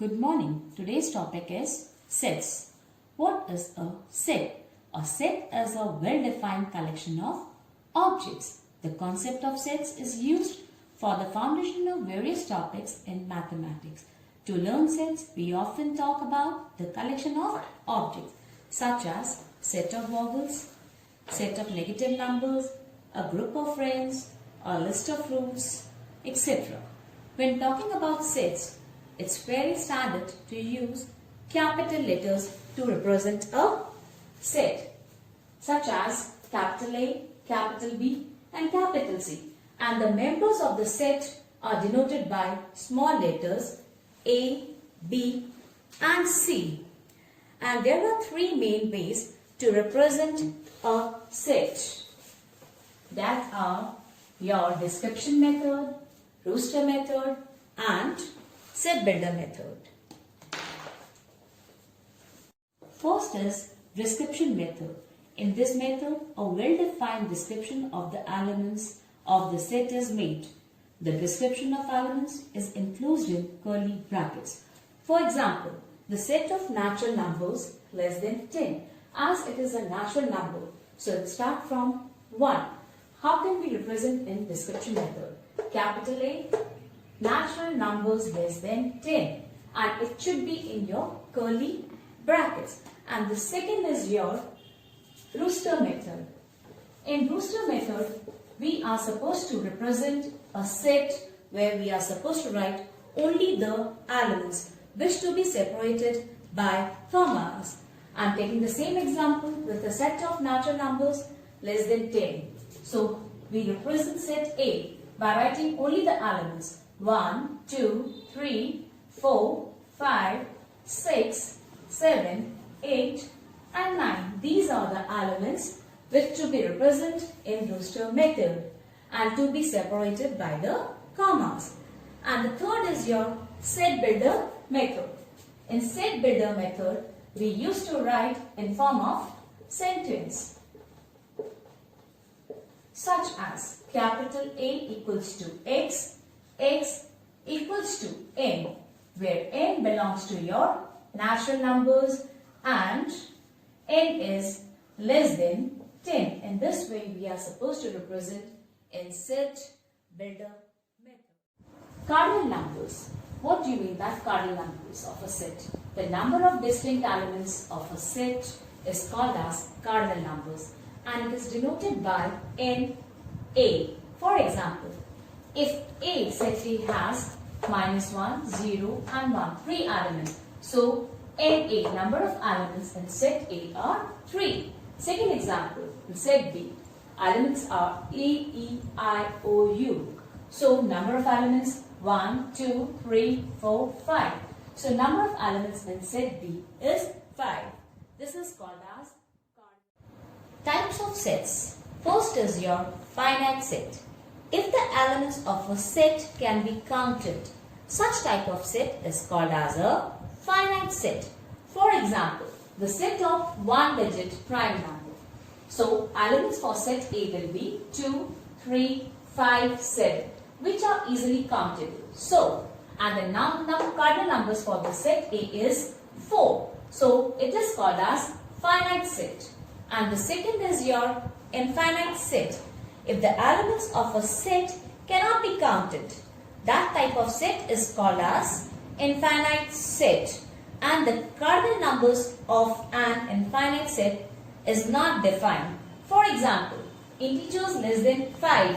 Good morning. Today's topic is sets. What is a set? A set is a well-defined collection of objects. The concept of sets is used for the foundation of various topics in mathematics. To learn sets, we often talk about the collection of objects such as set of vowels, set of negative numbers, a group of friends, a list of fruits, etc. When talking about sets, it's very standard to use capital letters to represent a set, such as capital A, capital B and capital C. And the members of the set are denoted by small letters A, B and C. And there are three main ways to represent a set. That are your description method, rooster method and set builder method. First is description method. In this method, a well-defined description of the elements of the set is made. The description of elements is enclosed in curly brackets. For example, the set of natural numbers less than 10, as it is a natural number. So it starts from 1. How can we represent in description method? Capital A, natural numbers less than 10, and it should be in your curly brackets. And the second is your rooster method. In rooster method, we are supposed to represent a set where we are supposed to write only the elements which to be separated by commas. I am taking the same example with a set of natural numbers less than 10. So we represent set A by writing only the elements 1, 2, 3, 4, 5, 6, 7, 8 and 9. These are the elements which to be represented in rooster method and to be separated by the commas. And the third is your set builder method. In set builder method, we used to write in form of sentence such as capital A equals to X, X equals to N, where N belongs to your natural numbers and N is less than 10. In this way, we are supposed to represent in set builder method. Cardinal numbers. What do you mean by cardinal numbers of a set? The number of distinct elements of a set is called as cardinal numbers and it is denoted by NA. For example, if A set A has -1, 0 and 1, 3 elements. So, NA, number of elements in set A are 3. Second example, in set B, elements are A, E, I, O, U. So, number of elements 1, 2, 3, 4, 5. So, number of elements in set B is 5. This is called as types of sets. First is your finite set. If the elements of a set can be counted, such type of set is called as a finite set. For example, the set of one-digit prime number. So, elements for set A will be 2, 3, 5, 7, which are easily countable. So, and the cardinal numbers for the set A is 4. So, it is called as finite set. And the second is your infinite set. If the elements of a set cannot be counted, that type of set is called as infinite set. And the cardinal numbers of an infinite set is not defined. For example, integers less than 5.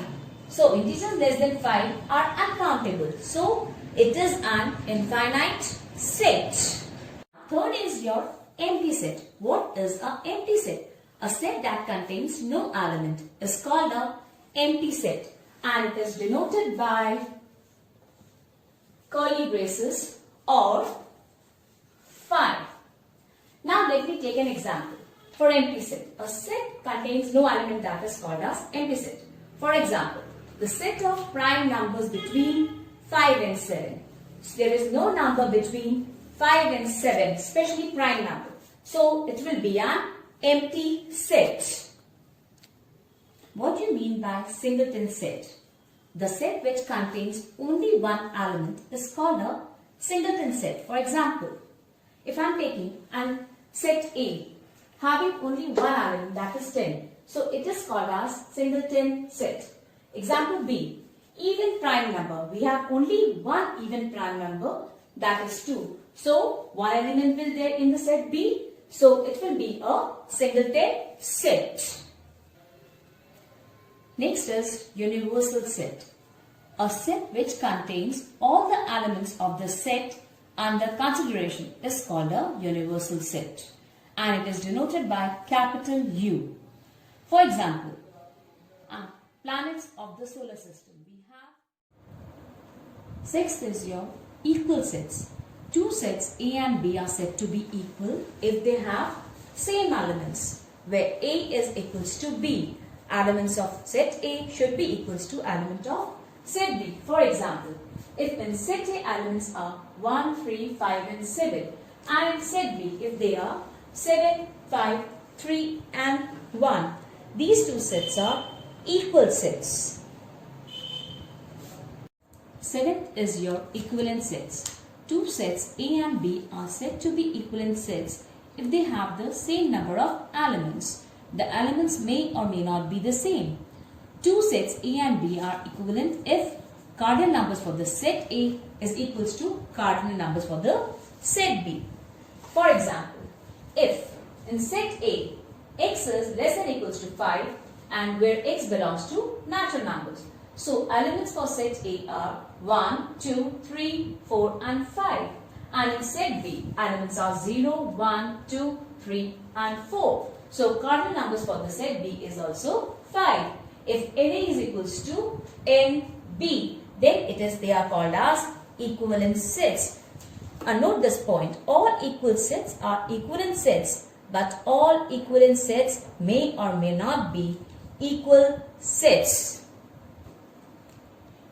So, integers less than 5 are uncountable. So, it is an infinite set. Third is your empty set. What is an empty set? A set that contains no element is called an empty set and it is denoted by curly braces or 5. Now let me take an example. For empty set, a set contains no element that is called as empty set. For example, the set of prime numbers between 5 and 7. So there is no number between 5 and 7, especially prime number. So it will be an empty set. What do you mean by singleton set? The set which contains only one element is called a singleton set. For example, if I am taking an set A having only one element, that is 10. So it is called as singleton set. Example B, even prime number. We have only one even prime number, that is 2. So one element will there in the set B. So it will be a singleton set. Next is universal set. A set which contains all the elements of the set under consideration is called a universal set, and it is denoted by capital U. For example, planets of the solar system. We have. Sixth is your equal sets. Two sets A and B are said to be equal if they have same elements, where A is equals to B. Elements of set A should be equals to element of set B. For example, if in set A elements are 1, 3, 5 and 7, and in set B if they are 7, 5, 3 and 1, these two sets are equal sets. Seventh is your equivalent sets. Two sets A and B are said to be equivalent sets if they have the same number of elements. The elements may or may not be the same. Two sets A and B are equivalent if cardinal numbers for the set A is equals to cardinal numbers for the set B. For example, if in set A, x is less than or equals to 5 and where x belongs to natural numbers. So elements for set A are 1, 2, 3, 4 and 5. And in set B, elements are 0, 1, 2, 3 and 4. So cardinal numbers for the set B is also 5. If NA is equals to NB, then they are called as equivalent sets. And note this point, all equal sets are equivalent sets, but all equivalent sets may or may not be equal sets.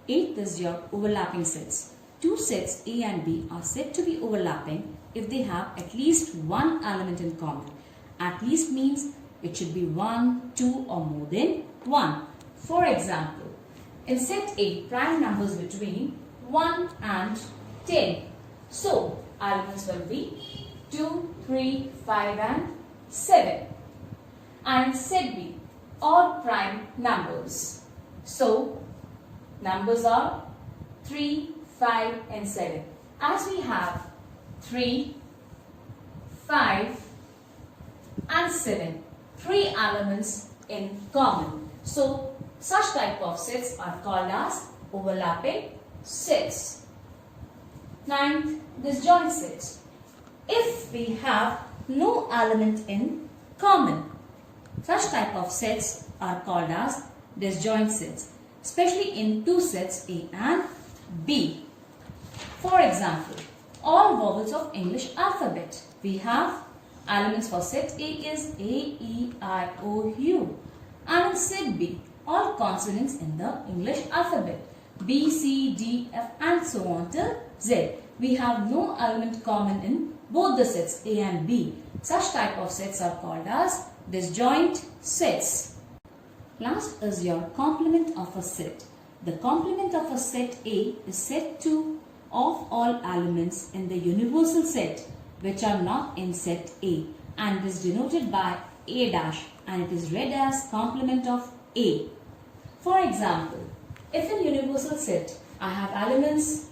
Eighth is your overlapping sets. Two sets A and B are said to be overlapping if they have at least one element in common. At least means it should be 1, 2 or more than 1. For example, in set A, prime numbers between 1 and 10. So, elements will be 2, 3, 5 and 7. And in set B, all prime numbers. So, numbers are 3, 5 and 7. As we have 3, 5 and 7, 3 elements in common. So, such type of sets are called as overlapping sets. Ninth, disjoint sets. If we have no element in common, such type of sets are called as disjoint sets, especially in two sets A and B. For example, all vowels of English alphabet. We have elements for set A is A, E, I, O, U. And in set B, all consonants in the English alphabet. B, C, D, F and so on till Z. We have no element common in both the sets A and B. Such type of sets are called as disjoint sets. Last is your complement of a set. The complement of a set A is set 2 of all elements in the universal set which are not in set A and is denoted by A dash, and it is read as complement of A. For example, if in universal set I have elements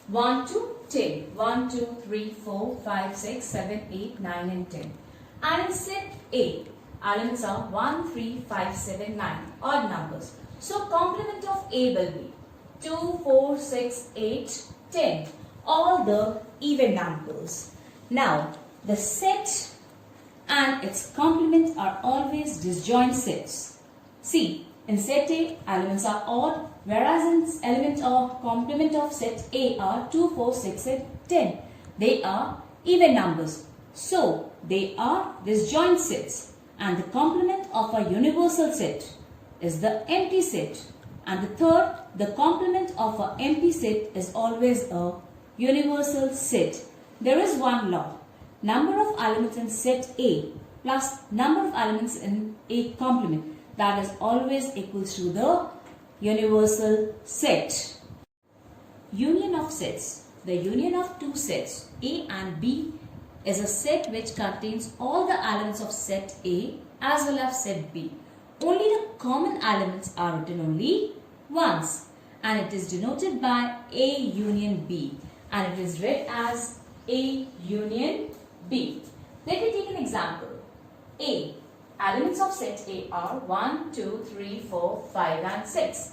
1 to 10, 1, 2, 3, 4, 5, 6, 7, 8, 9 and 10. And in set A, elements are 1, 3, 5, 7, 9, odd numbers. So complement of A will be 2, 4, 6, 8, 10, all the even numbers. Now, the set and its complement are always disjoint sets. See, in set A, elements are odd, whereas in element of complement of set A are 2, 4, 6 and 10. They are even numbers. So, they are disjoint sets. And the complement of a universal set is the empty set. And the third, the complement of an empty set is always a universal set. There is one law. Number of elements in set A plus number of elements in A complement, that is always equals to the universal set. Union of sets. the union of two sets A and B is a set which contains all the elements of set A as well as set B. Only the common elements are written only once, and it is denoted by A union B, and it is read as A union B. Let me take an example. A. Elements of set A are 1, 2, 3, 4, 5 and 6.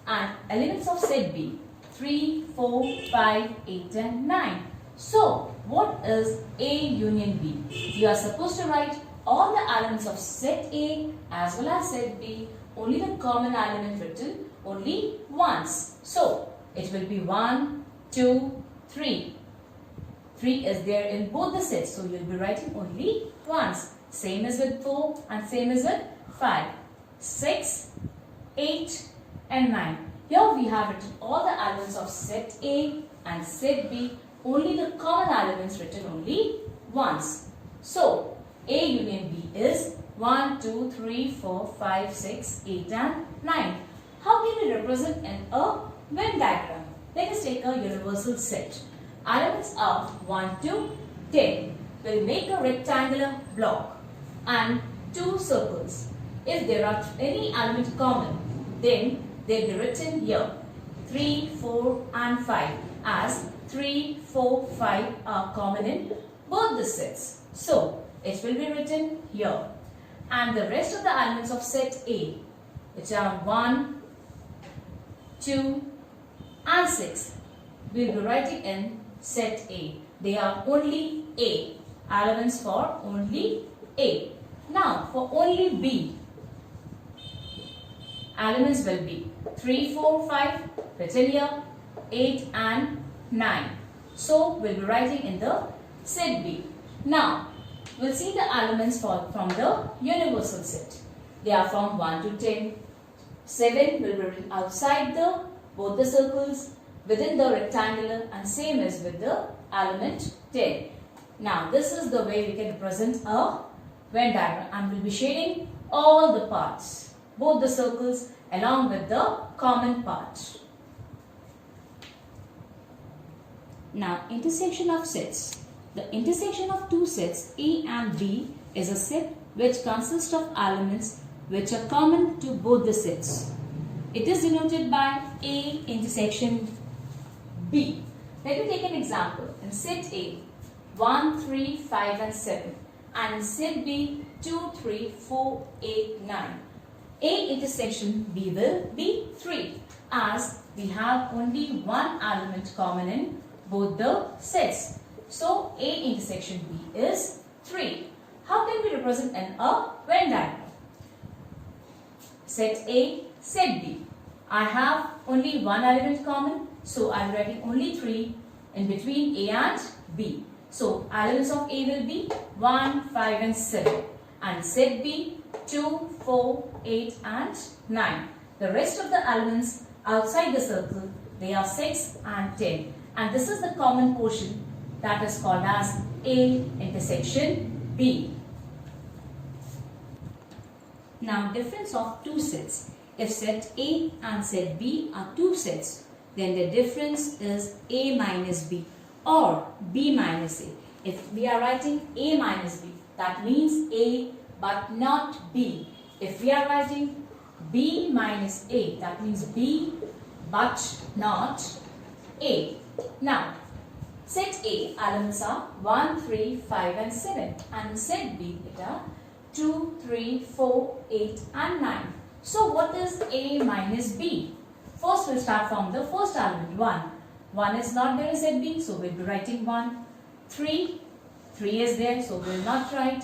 And elements of set B 3, 4, 5, 8 and 9. So, what is A union B? You are supposed to write all the elements of set A as well as set B, only the common element written only once. So, it will be 1, 2, 3. 3 is there in both the sets, so you will be writing only once. Same as with 4 and same as with 5. 6, 8 and 9. Here we have written all the elements of set A and set B, only the common elements written only once. So, A union B is 1, 2, 3, 4, 5, 6, 8 and 9. How can we represent in a Venn diagram? Let us take a universal set. Elements of 1 to 10 will make a rectangular block and two circles. If there are any element common, then they will be written here 3, 4 and 5, as 3, 4, 5 are common in both the sets. So, it will be written here. And the rest of the elements of set A, which are 1, 2 and 6, we will be writing in set A. They are only A. Elements for only A. Now, for only B, elements will be 3, 4, 5, written here, 8 and 9. So, we will be writing in the set B. Now, we will see the elements from the universal set. They are from 1 to 10. 7 will be written outside both the circles, within the rectangular, and same as with the element 10. Now, this is the way we can represent a Venn diagram, and we will be shading all the parts, both the circles along with the common part. Now, intersection of sets. The intersection of two sets A and B is a set which consists of elements which are common to both the sets. It is denoted by A intersection B. Let me take an example. In set A, 1, 3, 5 and 7. And in set B, 2, 3, 4, 8, 9. A intersection B will be 3, as we have only one element common in both the sets. So, A intersection B is 3. How can we represent in a Venn diagram? Set A, set B. I have only one element common, so I am writing only 3 in between A and B. So, elements of A will be 1, 5 and 7. And set B, 2, 4, 8 and 9. The rest of the elements outside the circle, they are 6 and 10. And this is the common portion that is called as A intersection B. Now, difference of two sets. If set A and set B are two sets, then the difference is A minus B or B minus A. If we are writing A minus B, that means A but not B. If we are writing B minus A, that means B but not A. Now, set A elements are 1, 3, 5 and 7, and set B it are 2, 3, 4, 8 and 9. So, what is A minus B? First, we'll start from the first element, 1. 1 is not there in set B, so we'll be writing 1. 3 is there, so we'll not write.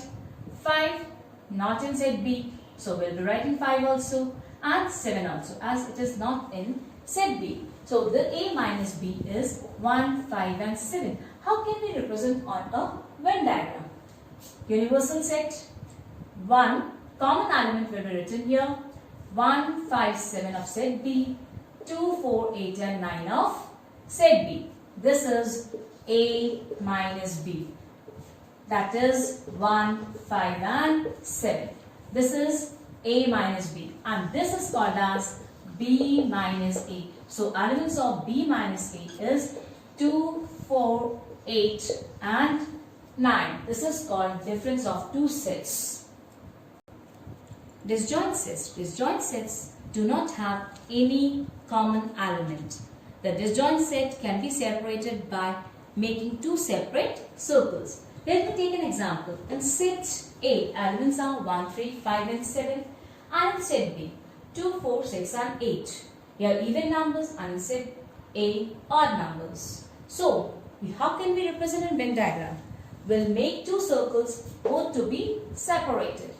5, not in set B, so we'll be writing 5 also. And 7 also, as it is not in set B. So, the A minus B is 1, 5 and 7. How can we represent on a Venn diagram? Universal set, 1 common element will be written here, 1, 5, 7 of set B, 2, 4, 8 and 9 of set B. This is A minus B. That is 1, 5 and 7. This is A minus B, and this is called as B minus A. So, elements of B minus A is 2, 4, 8 and 9. This is called difference of two sets. Disjoint sets. Disjoint sets do not have any common element. The disjoint set can be separated by making two separate circles. Let me take an example. In set A, elements are 1, 3, 5 and 7. And in set B, 2, 4, 6 and 8. Here are even numbers, and in set A, odd numbers. So, how can we represent a Venn diagram? We'll make two circles both to be separated.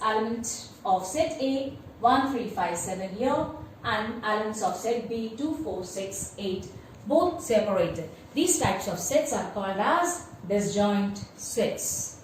Element of set A, 1, 3, 5, 7 here, and elements of set B, 2, 4, 6, 8, both separated. These types of sets are called as disjoint sets.